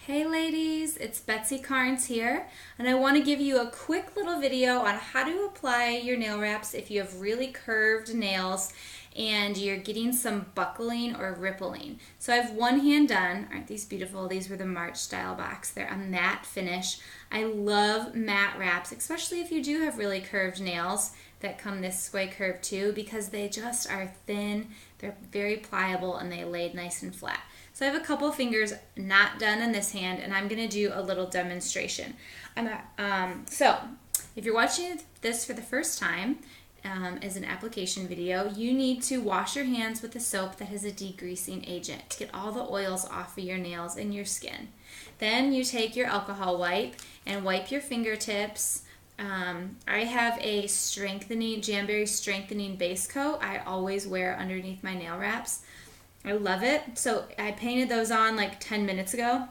Hey ladies, it's Betsy Carnes here, and I want to give you a quick little video on how to apply your nail wraps if you have really curved nails and you're getting some buckling or rippling. So I have one hand done. Aren't these beautiful? These were the March style box. They're a matte finish. I love matte wraps, especially if you do have really curved nails that come this way curved too, because they just are thin, they're very pliable, and they lay nice and flat. So I have a couple fingers not done in this hand, and I'm going to do a little demonstration. So if you're watching this for the first time as an application video, you need to wash your hands with a soap that has a degreasing agent to get all the oils off of your nails and your skin. Then you take your alcohol wipe and wipe your fingertips. I have a Jamberry strengthening base coat I always wear underneath my nail wraps. I love it. So I painted those on like 10 minutes ago.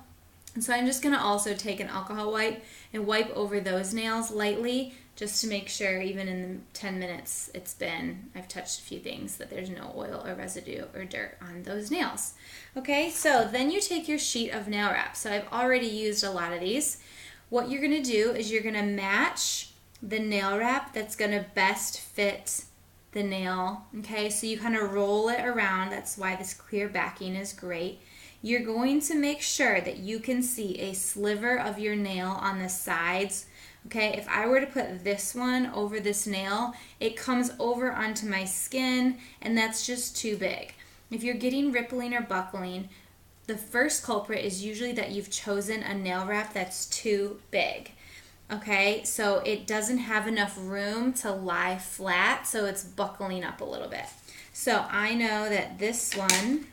And so I'm just going to also take an alcohol wipe and wipe over those nails lightly just to make sure even in the 10 minutes I've touched a few things, that there's no oil or residue or dirt on those nails. Okay, so then you take your sheet of nail wrap. So I've already used a lot of these. What you're going to do is you're going to match the nail wrap that's going to best fit the nail. Okay, so you kind of roll it around. That's why this clear backing is great. You're going to make sure that you can see a sliver of your nail on the sides. Okay, if I were to put this one over this nail, it comes over onto my skin, and that's just too big. If you're getting rippling or buckling, the first culprit is usually that you've chosen a nail wrap that's too big. Okay, so it doesn't have enough room to lie flat, so it's buckling up a little bit. So I know that this one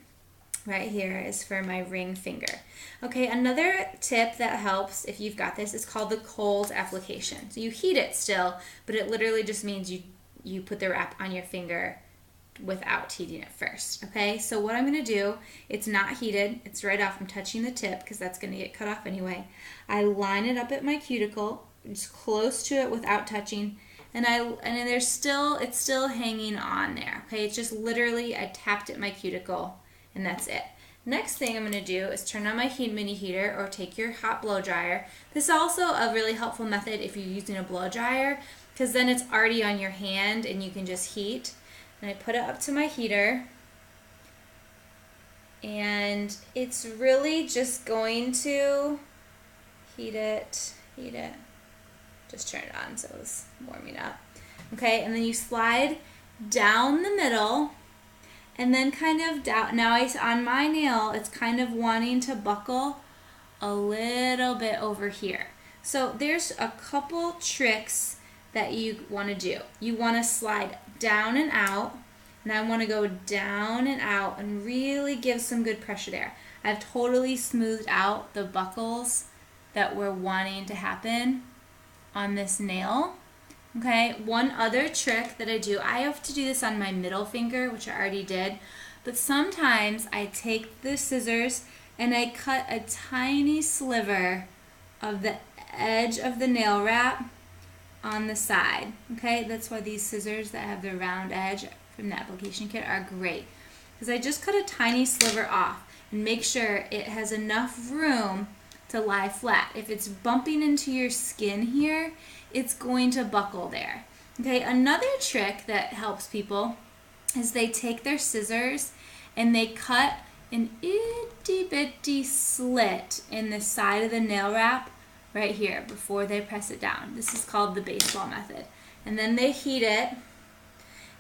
right here is for my ring finger. Okay, another tip that helps if you've got this is called the cold application. So you heat it still, but it literally just means you put the wrap on your finger without heating it first. Okay, so what I'm going to do, it's not heated, it's right off. I'm touching the tip because that's going to get cut off anyway. I line it up at my cuticle, just close to it without touching, and it's still hanging on there. Okay, it's just literally I tapped at my cuticle, and that's it. Next thing I'm going to do is turn on my mini heater or take your hot blow dryer. This is also a really helpful method if you're using a blow dryer, because then it's already on your hand and you can just heat. And I put it up to my heater, and it's really just going to heat it, just turn it on so it's warming up. Okay, and then you slide down the middle, and then kind of down. Now on my nail, it's kind of wanting to buckle a little bit over here. So there's a couple tricks that you want to do. You want to slide down and out, and I want to go down and out and really give some good pressure there. I've totally smoothed out the buckles that were wanting to happen on this nail. Okay, one other trick that I do, I have to do this on my middle finger, which I already did, but sometimes I take the scissors and I cut a tiny sliver of the edge of the nail wrap on the side. Okay, that's why these scissors that have the round edge from the application kit are great, because I just cut a tiny sliver off and make sure it has enough room to lie flat. If it's bumping into your skin here, it's going to buckle there. Okay, another trick that helps people is they take their scissors and they cut an itty bitty slit in the side of the nail wrap right here before they press it down. This is called the baseball method. And then they heat it,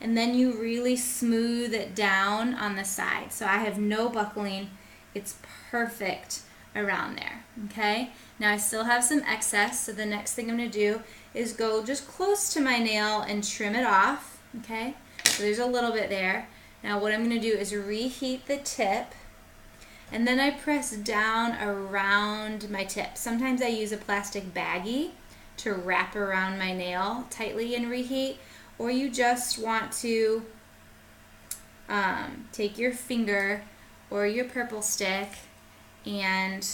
and then you really smooth it down on the side. So I have no buckling. It's perfect around there. Okay, now I still have some excess, so the next thing I'm going to do is go just close to my nail and trim it off. Okay, so there's a little bit there. Now what I'm going to do is reheat the tip, and then I press down around my tip. Sometimes I use a plastic baggie to wrap around my nail tightly and reheat, or you just want to take your finger or your purple stick and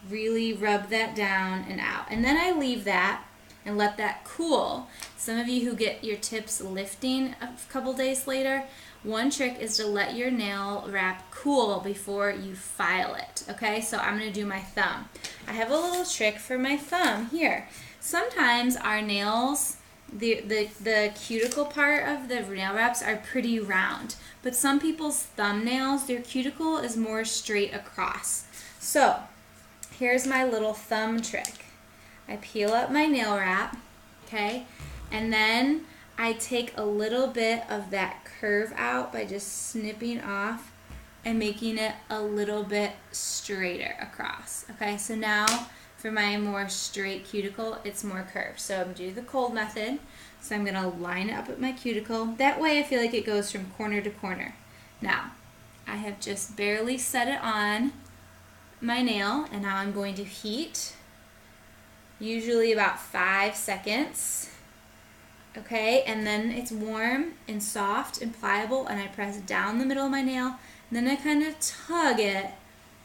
really rub that down and out. And then I leave that and let that cool. Some of you who get your tips lifting a couple days later, one trick is to let your nail wrap cool before you file it. Okay, so I'm going to do my thumb. I have a little trick for my thumb here. Sometimes our nails, the cuticle part of the nail wraps are pretty round, but some people's thumbnails, their cuticle is more straight across. So here's my little thumb trick. I peel up my nail wrap, okay, and then I take a little bit of that curve out by just snipping off and making it a little bit straighter across. Okay, so now for my more straight cuticle, it's more curved. So I'm going to do the cold method. So I'm going to line it up with my cuticle. That way I feel like it goes from corner to corner. Now, I have just barely set it on my nail, and now I'm going to heat, usually about 5 seconds. Okay, and then it's warm and soft and pliable, and I press down the middle of my nail, and then I kind of tug it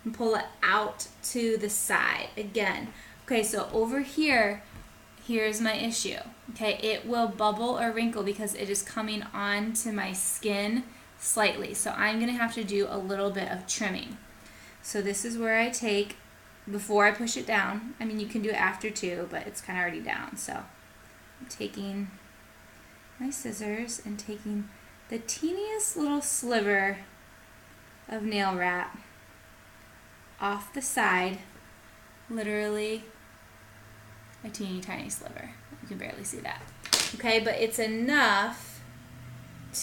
and pull it out to the side again. Okay, so over here, here's my issue. Okay, it will bubble or wrinkle because it is coming onto my skin slightly. So I'm gonna have to do a little bit of trimming. So this is where I take, before I push it down, I mean you can do it after too, but it's kind of already down. So I'm taking my scissors and taking the teeniest little sliver of nail wrap off the side, literally a teeny tiny sliver. You can barely see that. Okay, but it's enough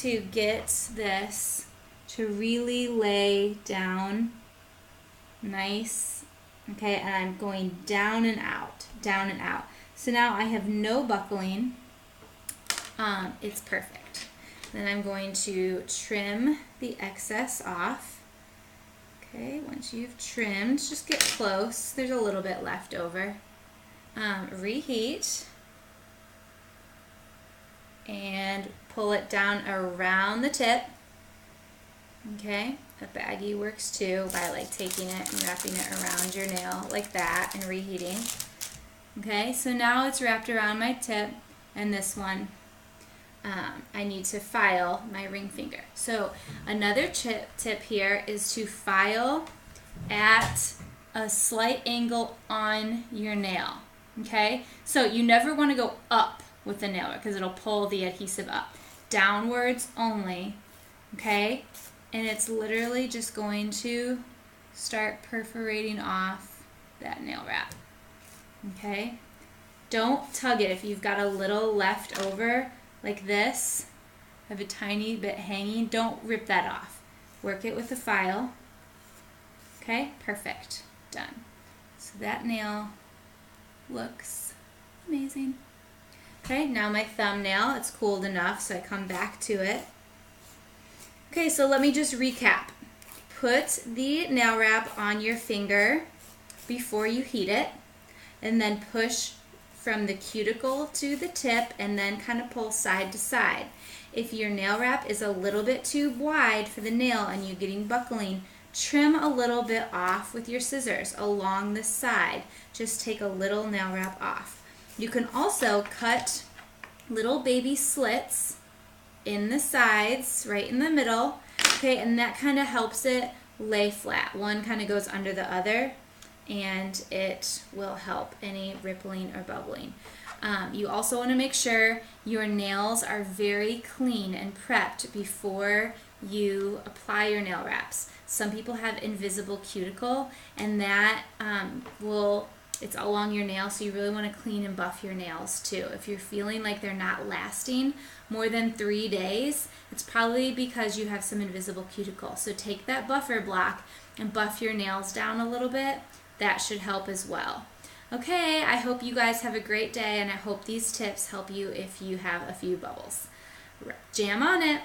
to get this to really lay down nice. Okay, and I'm going down and out, down and out. So now I have no buckling. It's perfect. Then I'm going to trim the excess off. Okay, once you've trimmed, just get close. There's a little bit left over. Reheat and pull it down around the tip. Okay, a baggie works too by like taking it and wrapping it around your nail like that and reheating. Okay, so now it's wrapped around my tip, and this one I need to file my ring finger. So another tip here is to file at a slight angle on your nail. Okay, so you never want to go up with the nail because it'll pull the adhesive up. Downwards only. Okay, and it's literally just going to start perforating off that nail wrap. Okay, don't tug it. If you've got a little left over like this, have a tiny bit hanging, don't rip that off. Work it with the file. Okay, perfect, done. So that nail looks amazing. Okay, now my thumbnail, it's cooled enough, so I come back to it. Okay, so let me just recap. Put the nail wrap on your finger before you heat it, and then push from the cuticle to the tip, and then kind of pull side to side. If your nail wrap is a little bit too wide for the nail and you're getting buckling, trim a little bit off with your scissors along the side. Just take a little nail wrap off. You can also cut little baby slits in the sides, right in the middle, okay, and that kind of helps it lay flat. One kind of goes under the other, and it will help any rippling or bubbling. You also want to make sure your nails are very clean and prepped before you apply your nail wraps. Some people have invisible cuticle, and that it's along your nail, so you really want to clean and buff your nails too. If you're feeling like they're not lasting more than 3 days, it's probably because you have some invisible cuticle. So take that buffer block and buff your nails down a little bit. That should help as well. Okay, I hope you guys have a great day, and I hope these tips help you if you have a few bubbles. Jam on it.